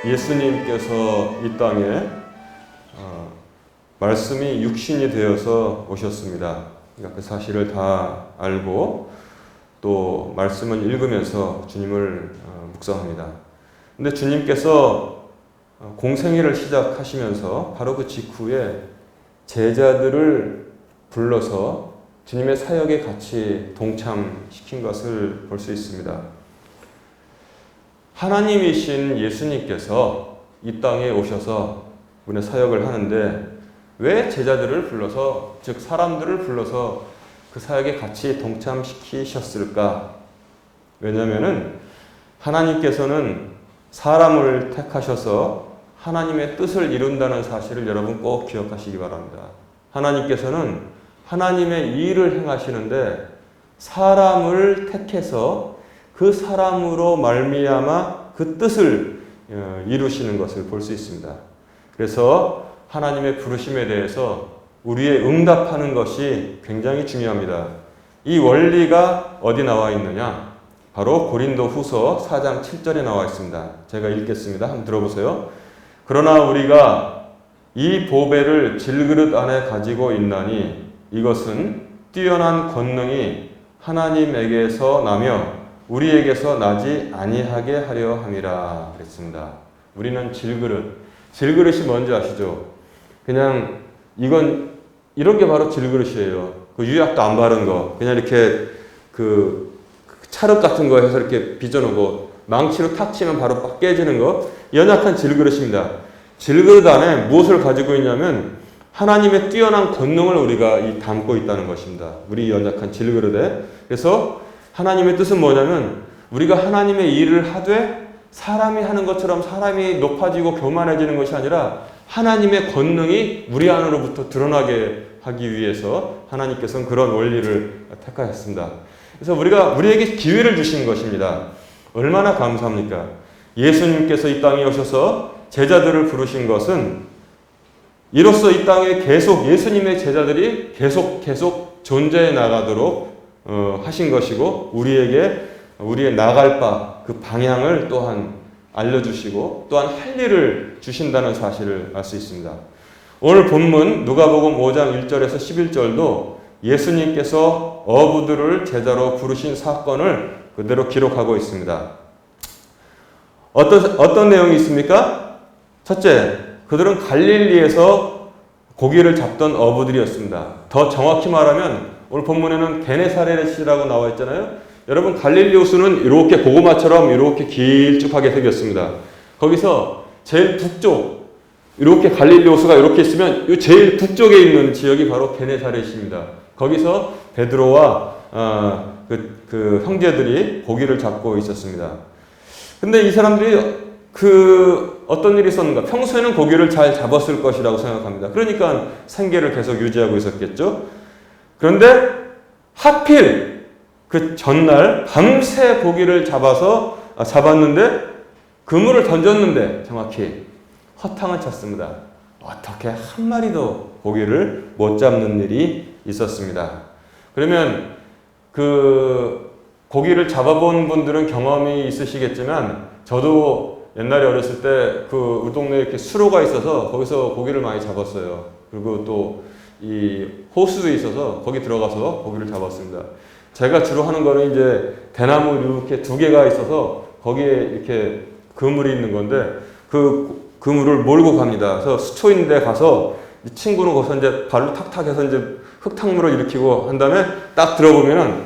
예수님께서 이 땅에 말씀이 육신이 되어서 오셨습니다. 그러니까 그 사실을 다 알고 또 말씀을 읽으면서 주님을 묵상합니다. 근데 주님께서 공생애를 시작하시면서 바로 그 직후에 제자들을 불러서 주님의 사역에 같이 동참시킨 것을 볼 수 있습니다. 하나님이신 예수님께서 이 땅에 오셔서 우리의 사역을 하는데 왜 제자들을 불러서, 즉 사람들을 불러서 그 사역에 같이 동참시키셨을까? 왜냐하면은 하나님께서는 사람을 택하셔서 하나님의 뜻을 이룬다는 사실을 여러분 꼭 기억하시기 바랍니다. 하나님께서는 하나님의 일을 행하시는데 사람을 택해서 그 사람으로 말미암아 그 뜻을 이루시는 것을 볼 수 있습니다. 그래서 하나님의 부르심에 대해서 우리의 응답하는 것이 굉장히 중요합니다. 이 원리가 어디 나와 있느냐? 바로 고린도후서 4장 7절에 나와 있습니다. 제가 읽겠습니다. 한번 들어보세요. 그러나 우리가 이 보배를 질그릇 안에 가지고 있나니 이것은 뛰어난 권능이 하나님에게서 나며 우리에게서 나지 아니하게 하려 함이라 그랬습니다. 우리는 질그릇이 뭔지 아시죠? 그냥 이건 이런 게 바로 질그릇이에요. 그 유약도 안 바른 거, 그냥 이렇게 그 찰흙 같은 거 해서 이렇게 빚어놓고 망치로 탁 치면 바로 깨지는 거, 연약한 질그릇입니다. 질그릇 안에 무엇을 가지고 있냐면 하나님의 뛰어난 권능을 우리가 담고 있다는 것입니다. 우리 연약한 질그릇에. 그래서 하나님의 뜻은 뭐냐면 우리가 하나님의 일을 하되 사람이 하는 것처럼 사람이 높아지고 교만해지는 것이 아니라 하나님의 권능이 우리 안으로부터 드러나게 하기 위해서 하나님께서는 그런 원리를 택하셨습니다. 그래서 우리에게 기회를 주신 것입니다. 얼마나 감사합니까? 예수님께서 이 땅에 오셔서 제자들을 부르신 것은 이로써 이 땅에 계속 예수님의 제자들이 계속 존재해 나가도록 하신 것이고 우리의 나갈 바 그 방향을 또한 알려주시고 또한 할 일을 주신다는 사실을 알 수 있습니다. 오늘 본문 누가복음 5장 1절에서 11절도 예수님께서 어부들을 제자로 부르신 사건을 그대로 기록하고 있습니다. 어떤 내용이 있습니까? 첫째, 그들은 갈릴리에서 고기를 잡던 어부들이었습니다. 더 정확히 말하면 오늘 본문에는 게네사렛이라고 나와 있잖아요. 여러분, 갈릴리 호수는 이렇게 고구마처럼 이렇게 길쭉하게 생겼습니다. 거기서 제일 북쪽, 이렇게 갈릴리 호수가 이렇게 있으면 이 제일 북쪽에 있는 지역이 바로 게네사렛입니다. 거기서 베드로와 그 형제들이 고기를 잡고 있었습니다. 근데 이 사람들이 어떤 일이 있었는가? 평소에는 고기를 잘 잡았을 것이라고 생각합니다. 그러니까 생계를 계속 유지하고 있었겠죠. 그런데 하필 그 전날 밤새 고기를 잡았는데 그물을 던졌는데 정확히 허탕을 쳤습니다. 어떻게 한 마리도 고기를 못 잡는 일이 있었습니다. 그러면 그 고기를 잡아본 분들은 경험이 있으시겠지만 저도 옛날에 어렸을 때 그 우리 동네에 이렇게 수로가 있어서 거기서 고기를 많이 잡았어요. 그리고 또 이 호수도 있어서 거기 들어가서 고기를 잡았습니다. 제가 주로 하는 거는 이제 대나무 이렇게 두 개가 있어서 거기에 이렇게 그물이 있는 건데 그 그물을 몰고 갑니다. 그래서 수초인 데 가서 이 친구는 거기서 이제 발로 탁탁 해서 이제 흙탕물을 일으키고 한 다음에 딱 들어보면은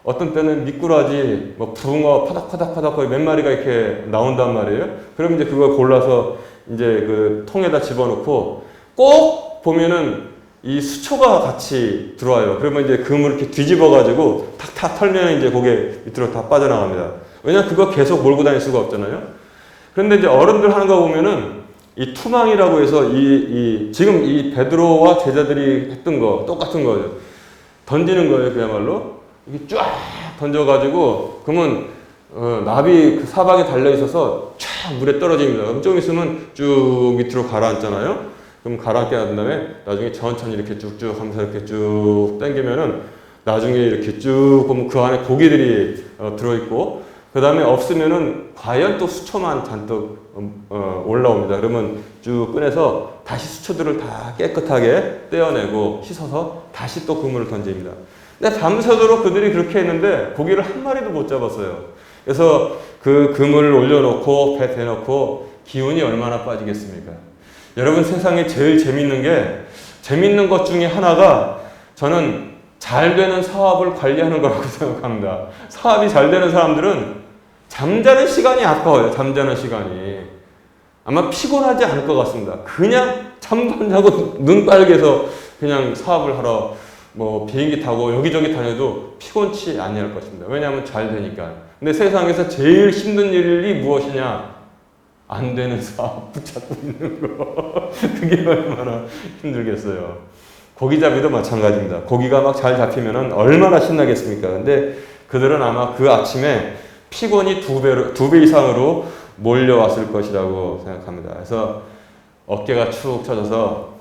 어떤 때는 미꾸라지, 뭐 붕어 파닥파닥 거의 몇 마리가 이렇게 나온단 말이에요. 그러면 이제 그걸 골라서 이제 그 통에다 집어넣고 꼭 보면은 이 수초가 같이 들어와요. 그러면 이제 그물을 이렇게 뒤집어가지고 탁탁 털면 이제 고개 밑으로 다 빠져나갑니다. 왜냐면 그거 계속 몰고 다닐 수가 없잖아요. 그런데 이제 어른들 하는 거 보면은 이 투망이라고 해서 지금 이 베드로와 제자들이 했던 거 똑같은 거예요. 던지는 거예요, 그야말로. 이게 쫙 던져가지고 그러면 나비 그 사방에 달려 있어서 쫙 물에 떨어집니다. 그럼 좀 있으면 쭉 밑으로 가라앉잖아요. 그럼 가라앉게 한 다음에 나중에 천천히 이렇게 쭉쭉 하면서 이렇게 쭉 당기면은 나중에 이렇게 쭉 보면 그 안에 고기들이 들어있고 그 다음에 없으면은 과연 또 수초만 잔뜩 올라옵니다. 그러면 쭉 꺼내서 다시 수초들을 다 깨끗하게 떼어내고 씻어서 다시 또 그물을 던집니다. 근데 밤새도록 그들이 그렇게 했는데 고기를 한 마리도 못 잡았어요. 그래서 그 그물을 올려놓고 배 대놓고 기운이 얼마나 빠지겠습니까? 여러분, 세상에 제일 재밌는 것 중에 하나가 저는 잘 되는 사업을 관리하는 거라고 생각합니다. 사업이 잘 되는 사람들은 잠자는 시간이 아까워요. 잠자는 시간이. 아마 피곤하지 않을 것 같습니다. 그냥 잠도 안 자고 눈 빨개서 그냥 사업을 하러 비행기 타고 여기저기 다녀도 피곤치 아니할 것입니다. 왜냐하면 잘 되니까. 근데 세상에서 제일 힘든 일이 무엇이냐? 안 되는 사업 붙잡고 있는 거. 그게 얼마나 힘들겠어요. 고기잡이도 마찬가지입니다. 고기가 막 잘 잡히면은 얼마나 신나겠습니까? 근데 그들은 아마 그 아침에 피곤이 두 배 이상으로 몰려왔을 것이라고 생각합니다. 그래서 어깨가 축 처져서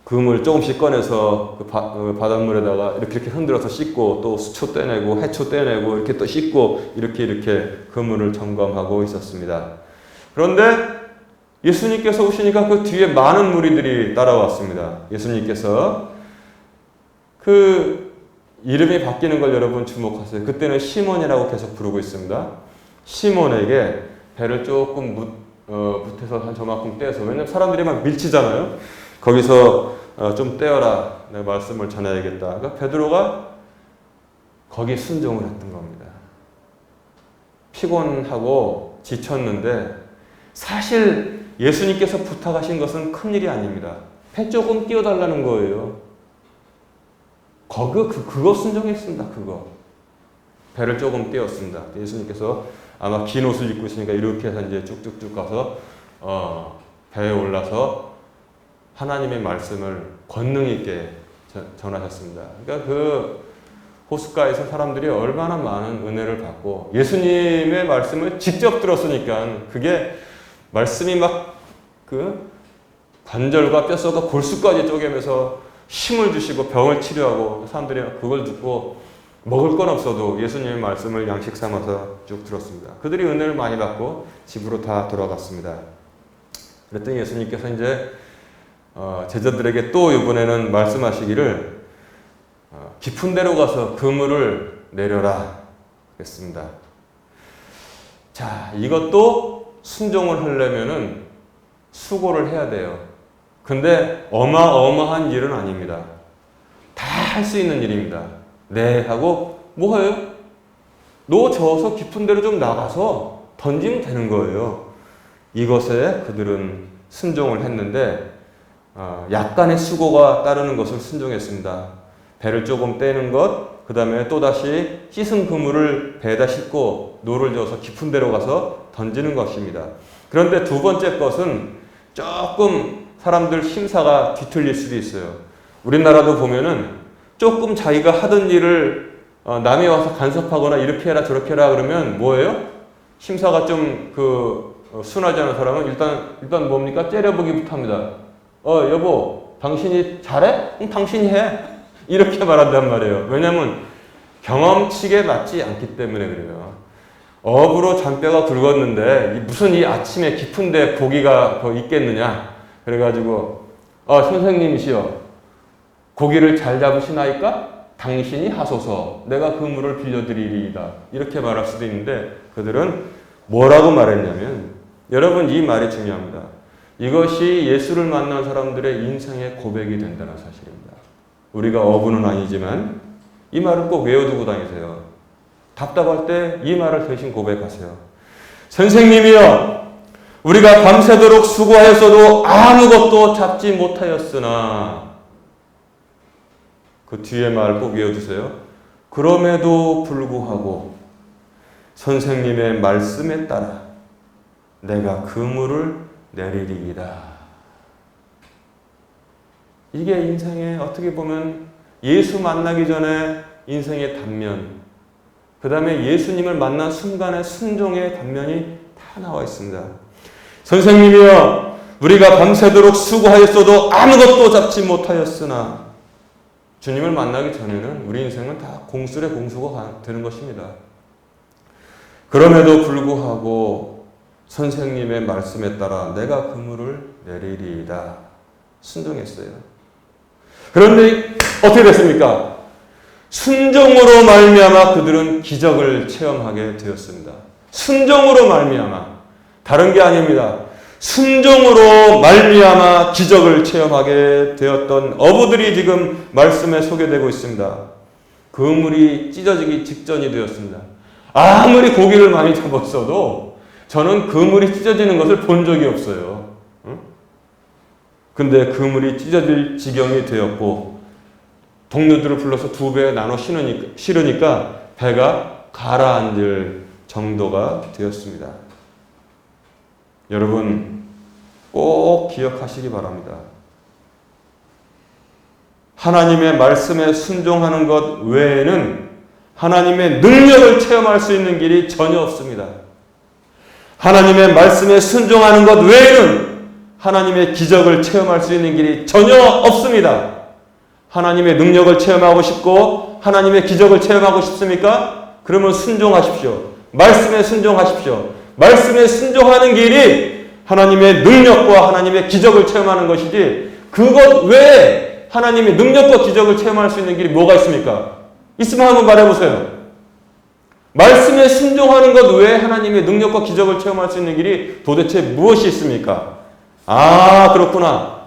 그물 조금씩 꺼내서 그 바닷물에다가 이렇게 흔들어서 씻고 또 수초 떼내고 해초 떼내고 이렇게 또 씻고 이렇게 그물을 점검하고 있었습니다. 그런데 예수님께서 오시니까 그 뒤에 많은 무리들이 따라왔습니다. 예수님께서 그 이름이 바뀌는 걸 여러분 주목하세요. 그때는 시몬이라고 계속 부르고 있습니다. 시몬에게 배를 조금 묻혀서 한 저만큼 떼서, 왜냐면 사람들이 막 밀치잖아요. 거기서 좀 떼어라. 내가 말씀을 전해야겠다. 그러니까 베드로가 거기 순종을 했던 겁니다. 피곤하고 지쳤는데 사실 예수님께서 부탁하신 것은 큰일이 아닙니다. 배 조금 띄워달라는 거예요. 그거 순종했습니다. 그거. 배를 조금 띄웠습니다. 예수님께서 아마 긴 옷을 입고 있으니까 이렇게 해서 이제 쭉쭉쭉 가서 배에 올라서 하나님의 말씀을 권능 있게 전하셨습니다. 그러니까 그 호숫가에서 사람들이 얼마나 많은 은혜를 받고 예수님의 말씀을 직접 들었으니까 그게 말씀이 막 그 관절과 뼛속과 골수까지 쪼개면서 힘을 주시고 병을 치료하고, 사람들이 그걸 듣고 먹을 건 없어도 예수님의 말씀을 양식 삼아서 쭉 들었습니다. 그들이 은혜를 많이 받고 집으로 다 돌아갔습니다. 그랬더니 예수님께서 이제 제자들에게 또 이번에는 말씀하시기를 깊은 데로 가서 그물을 내려라 그랬습니다. 자, 이것도 순종을 하려면은 수고를 해야 돼요. 근데 어마어마한 일은 아닙니다. 다 할 수 있는 일입니다. 네 하고 뭐해요? 너 저어서 깊은 데로 좀 나가서 던지면 되는 거예요. 이것에 그들은 순종을 했는데 약간의 수고가 따르는 것을 순종했습니다. 배를 조금 떼는 것, 그 다음에 또다시 씻은 그물을 배에다 싣고 노를 저어서 깊은 데로 가서 던지는 것입니다. 그런데 두 번째 것은 조금 사람들 심사가 뒤틀릴 수도 있어요. 우리나라도 보면은 조금 자기가 하던 일을 남이 와서 간섭하거나 이렇게 해라 저렇게 해라 그러면 뭐예요? 심사가 좀 순하지 않은 사람은 일단 뭡니까? 째려보기부터 합니다. 여보, 당신이 잘해? 그럼 당신이 해. 이렇게 말한단 말이에요. 왜냐면 경험치에 맞지 않기 때문에 그래요. 업으로 잔뼈가 굵었는데 무슨 이 아침에 깊은데 고기가 더 있겠느냐. 그래가지고 선생님이시여, 고기를 잘 잡으시나이까? 당신이 하소서. 내가 그물을 빌려드리리이다. 이렇게 말할 수도 있는데 그들은 뭐라고 말했냐면, 여러분 이 말이 중요합니다. 이것이 예수를 만난 사람들의 인생의 고백이 된다는 사실입니다. 우리가 어부는 아니지만 이 말을 꼭 외워두고 다니세요. 답답할 때 이 말을 대신 고백하세요. 선생님이여, 우리가 밤새도록 수고하였어도 아무것도 잡지 못하였으나, 그 뒤에 말 꼭 외워두세요. 그럼에도 불구하고 선생님의 말씀에 따라 내가 그물을 내리리이다. 이게 인생의 어떻게 보면 예수 만나기 전에 인생의 단면, 그 다음에 예수님을 만난 순간의 순종의 단면이 다 나와 있습니다. 선생님이여, 우리가 밤새도록 수고하였어도 아무것도 잡지 못하였으나, 주님을 만나기 전에는 우리 인생은 다 공술의 공수가 되는 것입니다. 그럼에도 불구하고 선생님의 말씀에 따라 내가 그물을 내리리이다. 순종했어요. 그런데 어떻게 됐습니까? 순종으로 말미암아 그들은 기적을 체험하게 되었습니다. 순종으로 말미암아, 다른 게 아닙니다. 순종으로 말미암아 기적을 체험하게 되었던 어부들이 지금 말씀에 소개되고 있습니다. 그물이 찢어지기 직전이 되었습니다. 아무리 고기를 많이 잡았어도 저는 그물이 찢어지는 것을 본 적이 없어요. 근데 그물이 찢어질 지경이 되었고 동료들을 불러서 두 배에 나눠 실으니까 배가 가라앉을 정도가 되었습니다. 여러분 꼭 기억하시기 바랍니다. 하나님의 말씀에 순종하는 것 외에는 하나님의 능력을 체험할 수 있는 길이 전혀 없습니다. 하나님의 말씀에 순종하는 것 외에는 하나님의 기적을 체험할 수 있는 길이 전혀 없습니다. 하나님의 능력을 체험하고 싶고 하나님의 기적을 체험하고 싶습니까? 그러면 순종하십시오. 말씀에 순종하십시오. 말씀에 순종하는 길이 하나님의 능력과 하나님의 기적을 체험하는 것이지 그것 외에 하나님의 능력과 기적을 체험할 수 있는 길이 뭐가 있습니까? 있으면 한번 말해보세요. 말씀에 순종하는 것 외에 하나님의 능력과 기적을 체험할 수 있는 길이 도대체 무엇이 있습니까? 아, 그렇구나.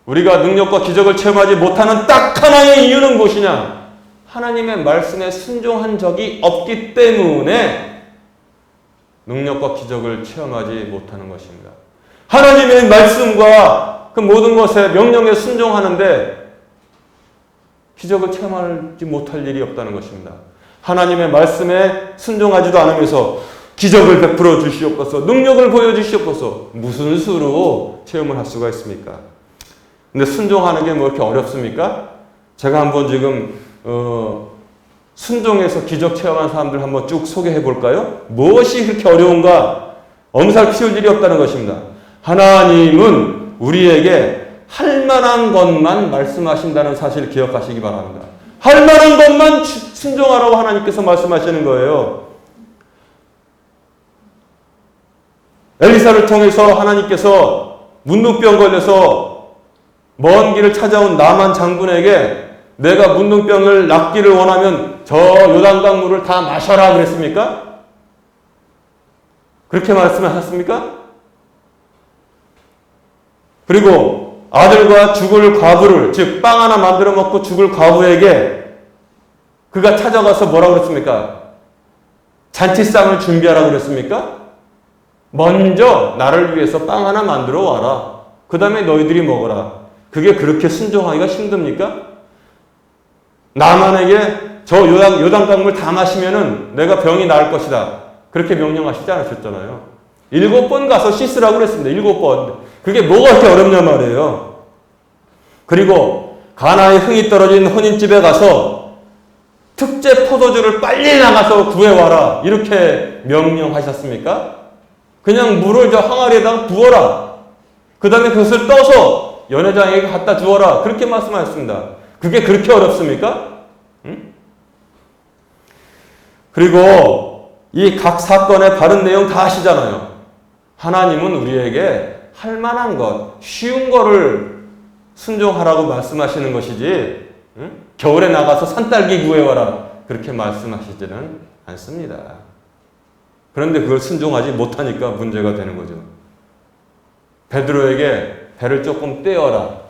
우리가 능력과 기적을 체험하지 못하는 딱 하나의 이유는 무엇이냐? 하나님의 말씀에 순종한 적이 없기 때문에 능력과 기적을 체험하지 못하는 것입니다. 하나님의 말씀과 그 모든 것에 명령에 순종하는데 기적을 체험하지 못할 일이 없다는 것입니다. 하나님의 말씀에 순종하지도 않으면서 기적을 베풀어 주시옵소서, 능력을 보여주시옵소서, 무슨 수로 체험을 할 수가 있습니까? 근데 순종하는 게 뭐 이렇게 어렵습니까? 제가 한번 지금 순종해서 기적 체험한 사람들 한번 쭉 소개해 볼까요? 무엇이 그렇게 어려운가? 엄살 피울 일이 없다는 것입니다. 하나님은 우리에게 할 만한 것만 말씀하신다는 사실을 기억하시기 바랍니다. 할 만한 것만 순종하라고 하나님께서 말씀하시는 거예요. 엘리사를 통해서 하나님께서 문둥병 걸려서 먼 길을 찾아온 나만 장군에게 내가 문둥병을 낫기를 원하면 저 요단강 물을 다 마셔라 그랬습니까? 그렇게 말씀하셨습니까? 그리고 아들과 죽을 과부를, 즉 빵 하나 만들어 먹고 죽을 과부에게 그가 찾아가서 뭐라고 그랬습니까? 잔치상을 준비하라고 그랬습니까? 먼저 나를 위해서 빵 하나 만들어 와라. 그 다음에 너희들이 먹어라. 그게 그렇게 순종하기가 힘듭니까? 나만에게 저 요단강물 다 마시면은 내가 병이 나을 것이다. 그렇게 명령하시지 않으셨잖아요. 7번 가서 씻으라고 그랬습니다. 7번. 그게 뭐가 그렇게 어렵냐 말이에요. 그리고 가나에 흥이 떨어진 혼인집에 가서 특제 포도주를 빨리 나가서 구해와라. 이렇게 명령하셨습니까? 그냥 물을 저 항아리에다가 부어라. 그 다음에 그것을 떠서 연회장에게 갖다 주어라. 그렇게 말씀하셨습니다. 그게 그렇게 어렵습니까? 응? 그리고 이 각 사건의 바른 내용 다 아시잖아요. 하나님은 우리에게 할 만한 것, 쉬운 거를 순종하라고 말씀하시는 것이지, 응? 겨울에 나가서 산딸기 구해와라. 그렇게 말씀하시지는 않습니다. 그런데 그걸 순종하지 못하니까 문제가 되는 거죠. 베드로에게 배를 조금 떼어라.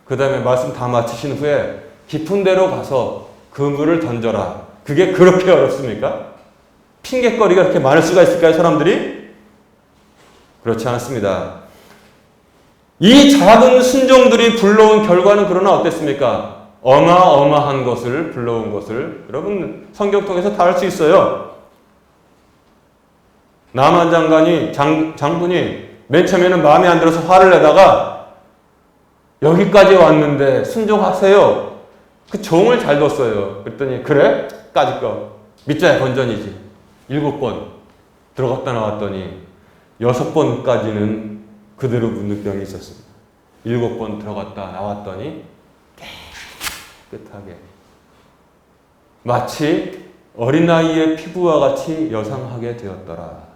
그 다음에 말씀 다 마치신 후에 깊은 데로 가서 그물을 던져라. 그게 그렇게 어렵습니까? 핑계거리가 그렇게 많을 수가 있을까요, 사람들이? 그렇지 않습니다. 이 작은 순종들이 불러온 결과는 그러나 어땠습니까? 어마어마한 것을 불러온 것을 여러분 성경 통해서 다 알 수 있어요. 나만 장군이 맨 처음에는 마음에 안 들어서 화를 내다가 여기까지 왔는데 순종하세요. 그 종을 잘 뒀어요. 그랬더니 그래? 까짓 거 믿자야 건전이지. 7번 들어갔다 나왔더니 6번까지는 그대로 문둥병이 있었습니다. 7번 들어갔다 나왔더니 깨끗하게 마치 어린아이의 피부와 같이 여상하게 되었더라.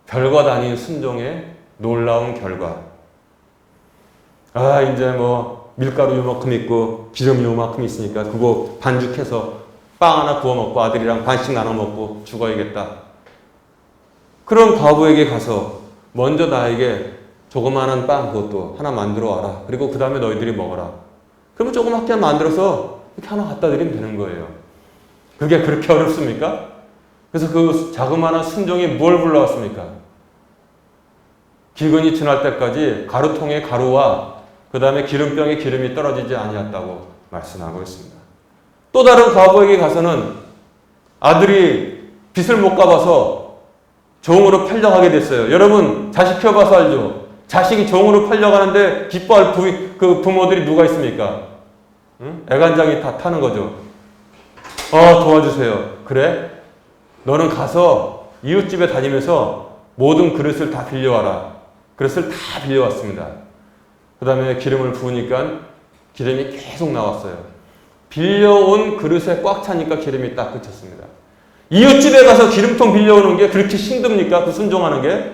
별것 아닌 순종의 놀라운 결과. 이제 뭐 밀가루 요만큼 있고 기름 요만큼 있으니까 그거 반죽해서 빵 하나 구워 먹고 아들이랑 반씩 나눠 먹고 죽어야겠다. 그런 과부에게 가서 먼저 나에게 조그마한 빵 그것도 하나 만들어 와라. 그리고 그 다음에 너희들이 먹어라. 그러면 조그맣게 만들어서 이렇게 하나 갖다 드리면 되는 거예요. 그게 그렇게 어렵습니까? 그래서 그 자그마한 순종이 뭘 불러왔습니까? 기근이 지날 때까지 가루통에 가루와 그 다음에 기름병에 기름이 떨어지지 아니었다고 말씀하고 있습니다. 또 다른 과부에게 가서는 아들이 빚을 못 갚아서 종으로 팔려가게 됐어요. 여러분 자식 키워봐서 알죠? 자식이 종으로 팔려가는데 기뻐할 부모들이 누가 있습니까? 응? 애간장이 다 타는 거죠. 도와주세요. 그래? 너는 가서 이웃집에 다니면서 모든 그릇을 다 빌려와라. 그릇을 다 빌려왔습니다. 그 다음에 기름을 부으니까 기름이 계속 나왔어요. 빌려온 그릇에 꽉 차니까 기름이 딱 그쳤습니다. 이웃집에 가서 기름통 빌려오는 게 그렇게 힘듭니까? 그 순종하는 게?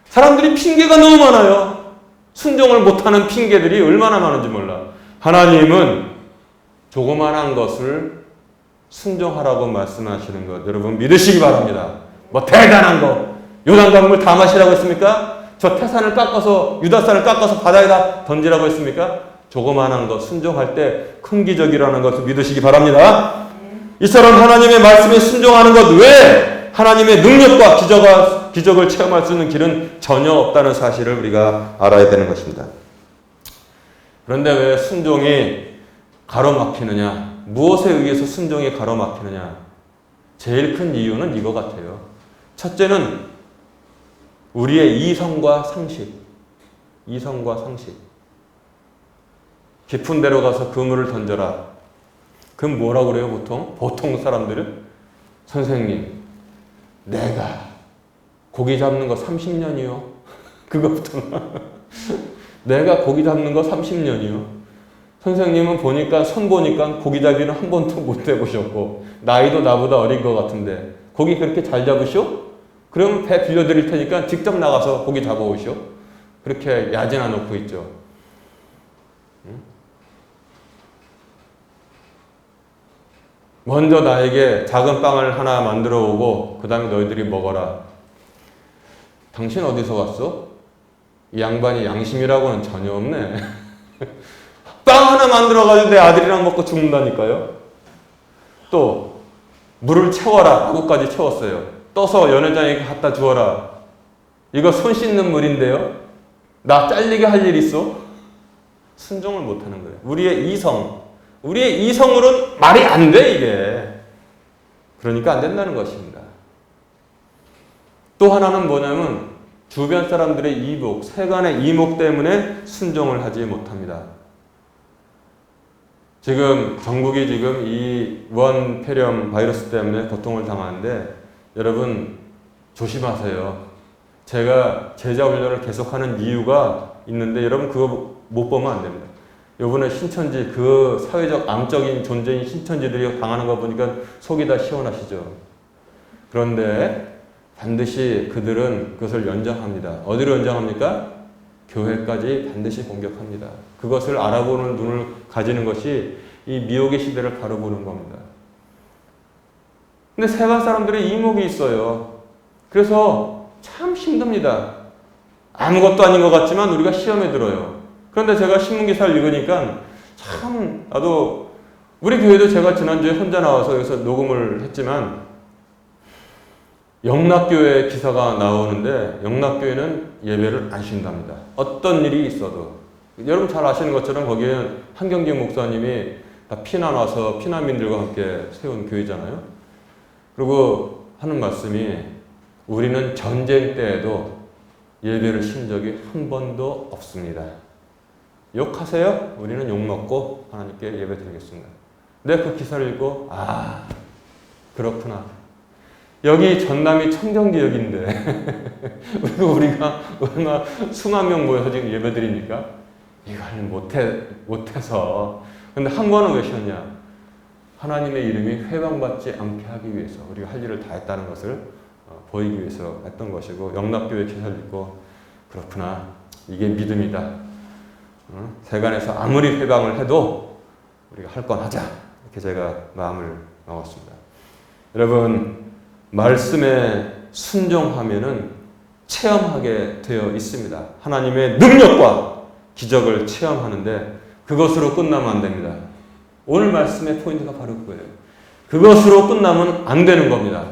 사람들이 핑계가 너무 많아요. 순종을 못하는 핑계들이 얼마나 많은지 몰라. 하나님은 조그만한 것을 순종하라고 말씀하시는 것 여러분 믿으시기 바랍니다. 뭐 대단한 거 요단강물 다 마시라고 했습니까? 저 태산을 깎아서 유다산을 깎아서 바다에다 던지라고 했습니까? 조그만한 것 순종할 때 큰 기적이라는 것을 믿으시기 바랍니다. 이처럼 하나님의 말씀에 순종하는 것 외에 하나님의 능력과 기적을 체험할 수 있는 길은 전혀 없다는 사실을 우리가 알아야 되는 것입니다. 그런데 왜 순종이 가로막히느냐? 무엇에 의해서 순종이 가로막히느냐? 제일 큰 이유는 이거 같아요. 첫째는 우리의 이성과 상식. 깊은 데로 가서 그물을 던져라. 그럼 뭐라고 그래요, 보통? 보통 사람들은? 선생님, 내가 고기 잡는 거 30년이요. 그거부터. 내가 고기 잡는 거 30년이요. 선생님은 손 보니까 고기잡이는 한 번도 못 해보셨고, 나이도 나보다 어린 것 같은데, 고기 그렇게 잘 잡으시오? 그러면 배 빌려드릴 테니까 직접 나가서 고기 잡아오시오. 그렇게 야진해 놓고 있죠. 먼저 나에게 작은 빵을 하나 만들어 오고 그 다음에 너희들이 먹어라. 당신 어디서 왔어? 이 양반이 양심이라고는 전혀 없네. 빵 하나 만들어가지고 내 아들이랑 먹고 죽는다니까요. 또 물을 채워라 하고까지 채웠어요. 떠서 연회장에 갖다 주어라. 이거 손 씻는 물인데요. 나 잘리게 할 일 있어? 순종을 못하는 거예요. 우리의 이성으로는 말이 안 돼, 이게. 그러니까 안 된다는 것입니다. 또 하나는 뭐냐면 주변 사람들의 이목, 세간의 이목 때문에 순종을 하지 못합니다. 전국이 지금 이 우한 폐렴 바이러스 때문에 고통을 당하는데 여러분 조심하세요. 제가 제자 훈련을 계속하는 이유가 있는데 여러분 그거 못 보면 안 됩니다. 요번에 신천지 그 사회적 암적인 존재인 신천지들이 당하는 거 보니까 속이 다 시원하시죠. 그런데 반드시 그들은 그것을 연장합니다. 어디로 연장합니까? 교회까지 반드시 공격합니다. 그것을 알아보는 눈을 가지는 것이 이 미혹의 시대를 바로 보는 겁니다. 근데 세간 사람들의 이목이 있어요. 그래서 참 힘듭니다. 아무것도 아닌 것 같지만 우리가 시험에 들어요. 그런데 제가 신문기사를 읽으니까 나도 우리 교회도 제가 지난주에 혼자 나와서 여기서 녹음을 했지만 영락교회 기사가 나오는데 영락교회는 예배를 안 쉰답니다. 어떤 일이 있어도. 여러분 잘 아시는 것처럼 거기에는 한경진 목사님이 다 피난 와서 피난민들과 함께 세운 교회잖아요. 그리고 하는 말씀이 우리는 전쟁 때에도 예배를 쉰 적이 한 번도 없습니다. 욕하세요? 우리는 욕먹고 하나님께 예배 드리겠습니다. 내가 그 기사를 읽고 그렇구나. 여기 전남이 청정지역인데 우리가 얼마나 수만 명 모여서 지금 예배 드립니까? 이걸 못해서. 근데 한 번은 왜 쉬었냐? 하나님의 이름이 회방받지 않게 하기 위해서 우리가 할 일을 다 했다는 것을 보이기 위해서 했던 것이고, 영락교회 기사를 읽고 그렇구나, 이게 믿음이다. 세간에서 아무리 회방을 해도 우리가 할 건 하자. 이렇게 제가 마음을 먹었습니다. 여러분, 말씀에 순종하면은 체험하게 되어 있습니다. 하나님의 능력과 기적을 체험하는데 그것으로 끝나면 안 됩니다. 오늘 말씀의 포인트가 바로 그거예요. 그것으로 끝나면 안 되는 겁니다.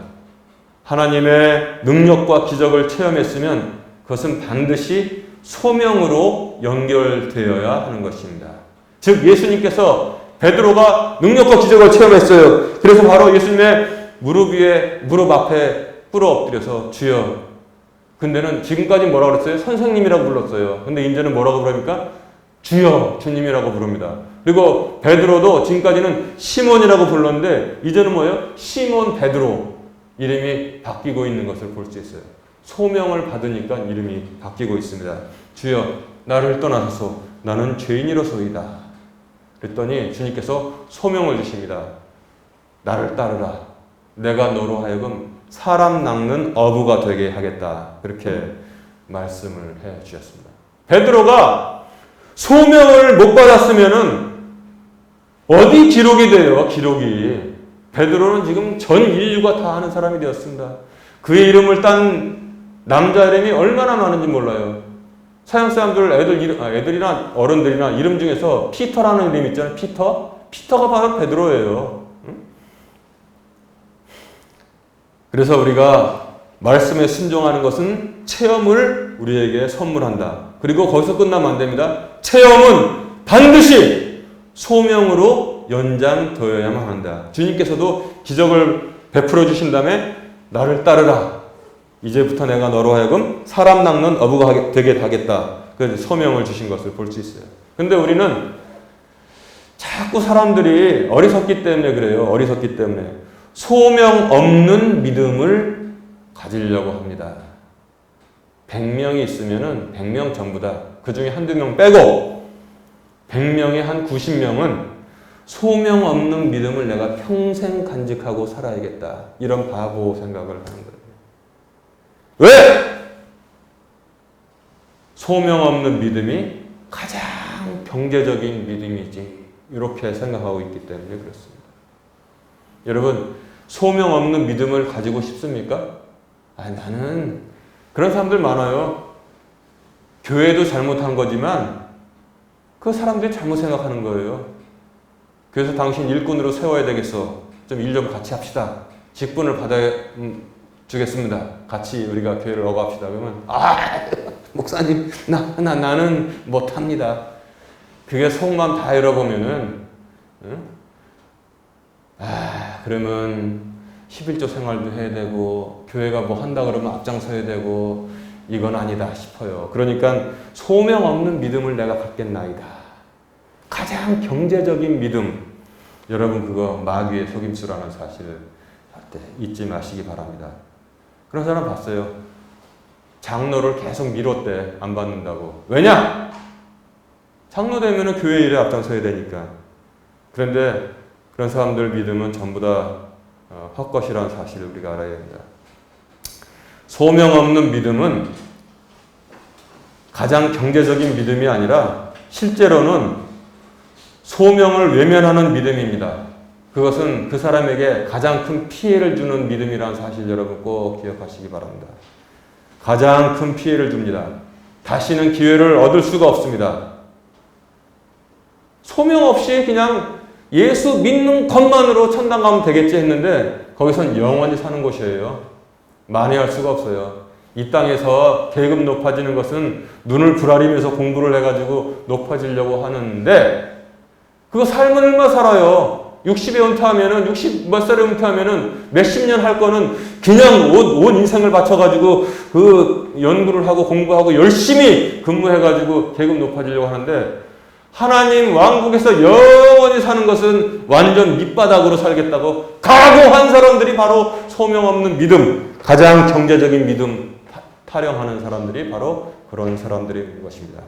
하나님의 능력과 기적을 체험했으면 그것은 반드시 소명으로 연결되어야 하는 것입니다. 즉 예수님께서 베드로가 능력과 기적을 체험했어요. 그래서 바로 예수님의 무릎 앞에 꿇어 엎드려서 주여. 근데는 지금까지 뭐라고 그랬어요? 선생님이라고 불렀어요. 근데 이제는 뭐라고 부릅니까? 주여, 주님이라고 부릅니다. 그리고 베드로도 지금까지는 시몬이라고 불렀는데 이제는 뭐예요? 시몬 베드로 이름이 바뀌고 있는 것을 볼 수 있어요. 소명을 받으니까 이름이 바뀌고 있습니다. 주여, 나를 떠나소서, 나는 죄인이로소이다. 그랬더니 주님께서 소명을 주십니다. 나를 따르라. 내가 너로 하여금 사람 낚는 어부가 되게 하겠다. 그렇게 말씀을 해 주셨습니다. 베드로가 소명을 못 받았으면은 어디 기록이 돼요? 기록이. 베드로는 지금 전 인류가 다 아는 사람이 되었습니다. 그의 이름을 딴 남자 이름이 얼마나 많은지 몰라요. 서양 사람들 애들이나 어른들이나 이름 중에서 피터라는 이름 있잖아요. 피터가 바로 베드로예요. 그래서 우리가 말씀에 순종하는 것은 체험을 우리에게 선물한다. 그리고 거기서 끝나면 안 됩니다. 체험은 반드시 소명으로 연장되어야만 한다. 주님께서도 기적을 베풀어 주신 다음에 나를 따르라. 이제부터 내가 너로 하여금 사람 낚는 어부가 되게 하겠다. 그래서 소명을 주신 것을 볼 수 있어요. 근데 우리는 자꾸 사람들이 어리석기 때문에 그래요. 어리석기 때문에. 소명 없는 믿음을 가지려고 합니다. 100명이 있으면은 100명 전부 다, 그 중에 한두 명 빼고 100명의 한 90명은 소명 없는 믿음을 내가 평생 간직하고 살아야겠다. 이런 바보 생각을 하는 거예요. 왜? 소명 없는 믿음이 가장 경제적인 믿음이지. 이렇게 생각하고 있기 때문에 그렇습니다. 여러분, 소명 없는 믿음을 가지고 싶습니까? 나는 그런 사람들 많아요. 교회도 잘못한 거지만 그 사람들이 잘못 생각하는 거예요. 그래서 당신 일꾼으로 세워야 되겠어. 좀 일 좀 같이 합시다. 직분을 받아 주겠습니다. 같이 우리가 교회를 억압합시다. 그러면 목사님 나는 못합니다. 그게 속마음 다 열어보면은 그러면 11조 생활도 해야 되고 교회가 뭐 한다 그러면 앞장서야 되고 이건 아니다 싶어요. 그러니까 소명 없는 믿음을 내가 갖겠나이다. 가장 경제적인 믿음. 여러분 그거 마귀의 속임수라는 사실을 잊지 마시기 바랍니다. 그런 사람 봤어요. 장로를 계속 미뤘대. 안 받는다고. 왜냐? 장로 되면은 교회 일에 앞장서야 되니까. 그런데 그런 사람들 믿음은 전부 다 헛것이라는 사실을 우리가 알아야 합니다. 소명 없는 믿음은 가장 경제적인 믿음이 아니라 실제로는 소명을 외면하는 믿음입니다. 그것은 그 사람에게 가장 큰 피해를 주는 믿음이라는 사실 여러분 꼭 기억하시기 바랍니다. 가장 큰 피해를 줍니다. 다시는 기회를 얻을 수가 없습니다. 소명 없이 그냥 예수 믿는 것만으로 천당 가면 되겠지 했는데 거기선 영원히 사는 곳이에요. 만회할 수가 없어요. 이 땅에서 계급 높아지는 것은 눈을 부라리면서 공부를 해가지고 높아지려고 하는데 그거 삶은 얼마 살아요. 60에 은퇴하면은 60 몇 살에 은퇴하면은 몇십 년 할 거는 그냥 온 인생을 바쳐가지고 그 연구를 하고 공부하고 열심히 근무해가지고 계급 높아지려고 하는데 하나님 왕국에서 영원히 사는 것은 완전 밑바닥으로 살겠다고 각오한 사람들이 바로 소명 없는 믿음, 가장 경제적인 믿음 타령하는 사람들이 바로 그런 사람들인 것입니다.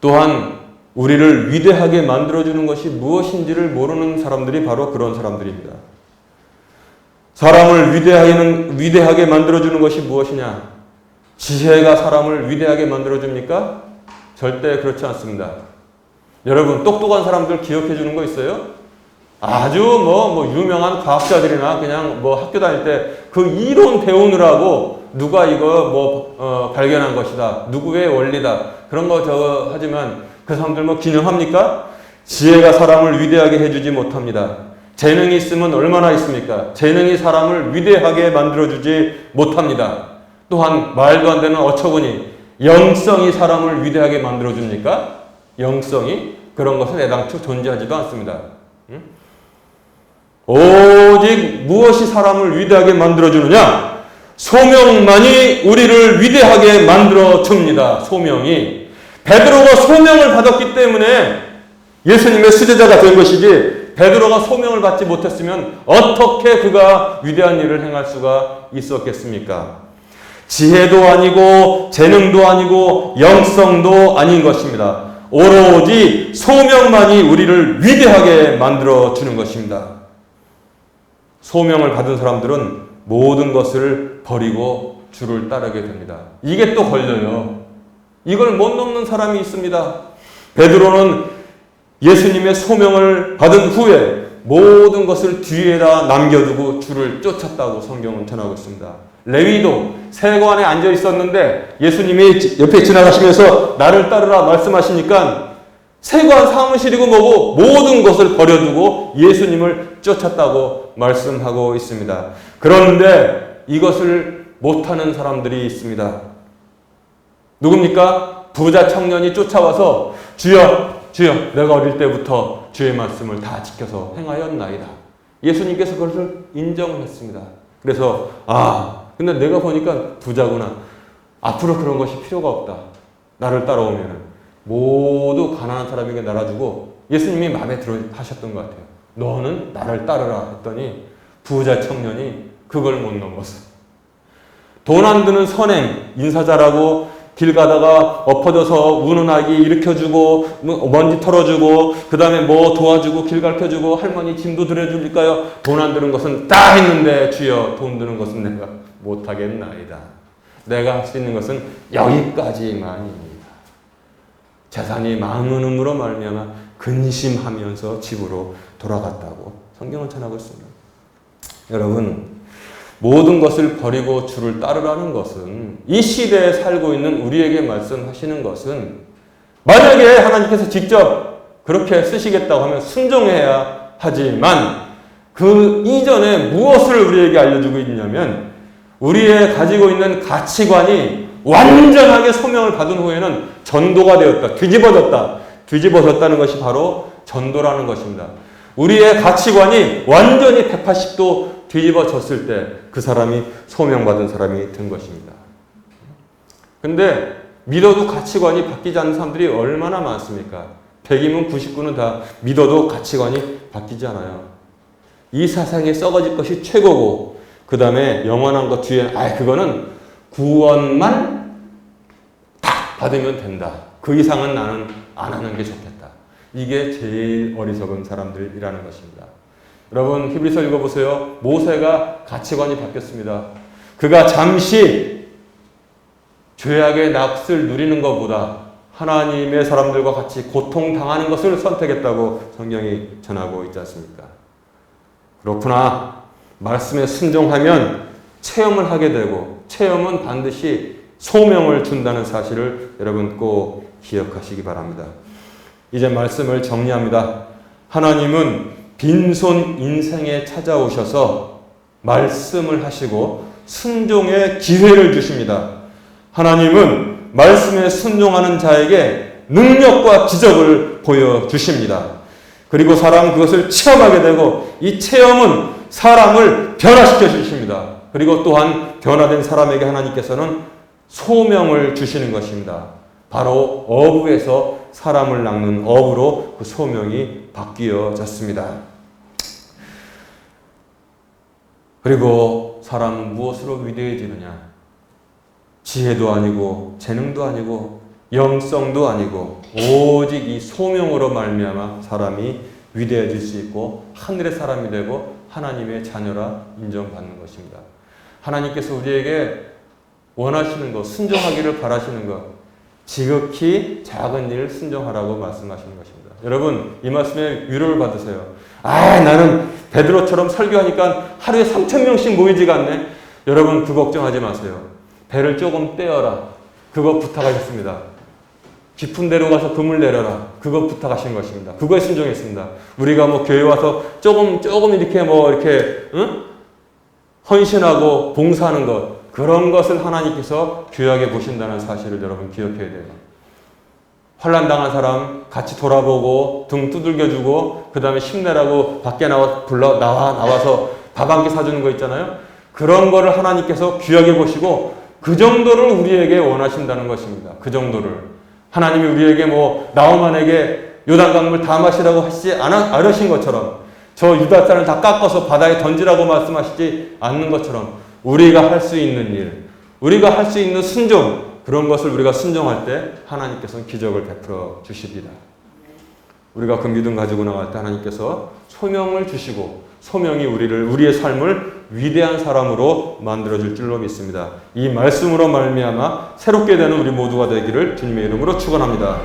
또한 우리를 위대하게 만들어주는 것이 무엇인지를 모르는 사람들이 바로 그런 사람들입니다. 사람을 위대하게 만들어주는 것이 무엇이냐? 지혜가 사람을 위대하게 만들어줍니까? 절대 그렇지 않습니다. 여러분, 똑똑한 사람들 기억해 주는 거 있어요? 아주 유명한 과학자들이나 그냥 학교 다닐 때 그 이론 배우느라고 누가 이거 발견한 것이다. 누구의 원리다. 그런 거 하지만 그 사람들 기념합니까? 지혜가 사람을 위대하게 해주지 못합니다. 재능이 있으면 얼마나 있습니까? 재능이 사람을 위대하게 만들어주지 못합니다. 또한 말도 안 되는 어처구니 영성이 사람을 위대하게 만들어줍니까? 영성이? 그런 것은 애당초 존재하지도 않습니다. 오직 무엇이 사람을 위대하게 만들어주느냐? 소명만이 우리를 위대하게 만들어줍니다. 소명이. 베드로가 소명을 받았기 때문에 예수님의 수제자가 된 것이지, 베드로가 소명을 받지 못했으면 어떻게 그가 위대한 일을 행할 수가 있었겠습니까? 지혜도 아니고 재능도 아니고 영성도 아닌 것입니다. 오로지 소명만이 우리를 위대하게 만들어주는 것입니다. 소명을 받은 사람들은 모든 것을 버리고 주를 따르게 됩니다. 이게 또 걸려요. 이걸 못 넘는 사람이 있습니다. 베드로는 예수님의 소명을 받은 후에 모든 것을 뒤에다 남겨두고 주를 쫓았다고 성경은 전하고 있습니다. 레위도 세관에 앉아 있었는데 예수님이 옆에 지나가시면서 나를 따르라 말씀하시니까 세관 사무실이고 뭐고 모든 것을 버려두고 예수님을 쫓았다고 말씀하고 있습니다. 그런데 이것을 못하는 사람들이 있습니다. 누굽니까? 부자 청년이 쫓아와서 주여 내가 어릴 때부터 주의 말씀을 다 지켜서 행하였나이다. 예수님께서 그것을 인정했습니다. 그래서 근데 내가 보니까 부자구나. 앞으로 그런 것이 필요가 없다. 나를 따라오면 모두 가난한 사람에게 나눠주고 예수님이 마음에 들어 하셨던 것 같아요. 너는 나를 따르라 했더니 부자 청년이 그걸 못 넘었어. 돈 안 드는 선행, 인사 잘하고 길 가다가 엎어져서 우는 아기 일으켜주고 먼지 털어주고 그 다음에 도와주고 길 가르쳐주고 할머니 짐도 들여줄까요? 돈 안 드는 것은 다 했는데 주여 돈 드는 것은 내가 못하겠나이다. 내가 할 수 있는 것은 여기까지만입니다. 재산이 많음으로 말미암아 근심하면서 집으로 돌아갔다고 성경은 전하고 있습니다. 여러분, 모든 것을 버리고 주를 따르라는 것은, 이 시대에 살고 있는 우리에게 말씀하시는 것은, 만약에 하나님께서 직접 그렇게 쓰시겠다고 하면 순종해야 하지만 그 이전에 무엇을 우리에게 알려주고 있냐면, 우리의 가지고 있는 가치관이 완전하게 소명을 받은 후에는 전도가 되었다. 뒤집어졌다는 것이 바로 전도라는 것입니다. 우리의 가치관이 완전히 180도 뒤집어졌을 때 그 사람이 소명받은 사람이 된 것입니다. 근데 믿어도 가치관이 바뀌지 않는 사람들이 얼마나 많습니까? 100이면 99는 다 믿어도 가치관이 바뀌지 않아요. 이 세상에 썩어질 것이 최고고 그 다음에 영원한 것 뒤에 그거는 구원만 다 받으면 된다. 그 이상은 나는 안 하는 게 좋겠다. 이게 제일 어리석은 사람들이라는 것입니다. 여러분, 히브리서 읽어보세요. 모세가 가치관이 바뀌었습니다. 그가 잠시 죄악의 낯을 누리는 것보다 하나님의 사람들과 같이 고통당하는 것을 선택했다고 성경이 전하고 있지 않습니까? 그렇구나. 말씀에 순종하면 체험을 하게 되고, 체험은 반드시 소명을 준다는 사실을 여러분 꼭 기억하시기 바랍니다. 이제 말씀을 정리합니다. 하나님은 빈손 인생에 찾아오셔서 말씀을 하시고 순종의 기회를 주십니다. 하나님은 말씀에 순종하는 자에게 능력과 기적을 보여주십니다. 그리고 사람은 그것을 체험하게 되고 이 체험은 사람을 변화시켜 주십니다. 그리고 또한 변화된 사람에게 하나님께서는 소명을 주시는 것입니다. 바로 어부에서 사람을 낚는 어부로 그 소명이 바뀌어졌습니다. 그리고 사람은 무엇으로 위대해지느냐? 지혜도 아니고 재능도 아니고 영성도 아니고 오직 이 소명으로 말미암아 사람이 위대해질 수 있고 하늘의 사람이 되고 하나님의 자녀라 인정받는 것입니다. 하나님께서 우리에게 원하시는 것, 순종하기를 바라시는 것, 지극히 작은 일 순종하라고 말씀하시는 것입니다. 여러분, 이 말씀에 위로를 받으세요. 나는 베드로처럼 설교하니까 하루에 3,000명씩 모이지가 않네. 여러분, 그 걱정하지 마세요. 배를 조금 떼어라. 그거 부탁하셨습니다. 깊은 데로 가서 금을 내려라. 그거 부탁하신 것입니다. 그거에 순종했습니다. 우리가 교회 와서 조금 이렇게 헌신하고 봉사하는 것, 그런 것을 하나님께서 귀하게 보신다는 사실을 여러분 기억해야 돼요. 환난 당한 사람 같이 돌아보고 등 두들겨주고 그 다음에 힘내라고 밖에 나와서 밥 한 끼 사주는 거 있잖아요. 그런 거를 하나님께서 귀하게 보시고 그 정도를 우리에게 원하신다는 것입니다. 그 정도를. 하나님이 우리에게 나오만에게 요단강물 다 마시라고 하시지 않으신 것처럼, 저 유다산을 다 깎아서 바다에 던지라고 말씀하시지 않는 것처럼 우리가 할 수 있는 일, 우리가 할 수 있는 순종, 그런 것을 우리가 순종할 때 하나님께서는 기적을 베풀어 주십니다. 우리가 그 믿음 가지고 나갈 때 하나님께서 소명을 주시고 소명이 우리의 삶을 위대한 사람으로 만들어줄 줄로 믿습니다. 이 말씀으로 말미암아 새롭게 되는 우리 모두가 되기를 주님의 이름으로 축원합니다.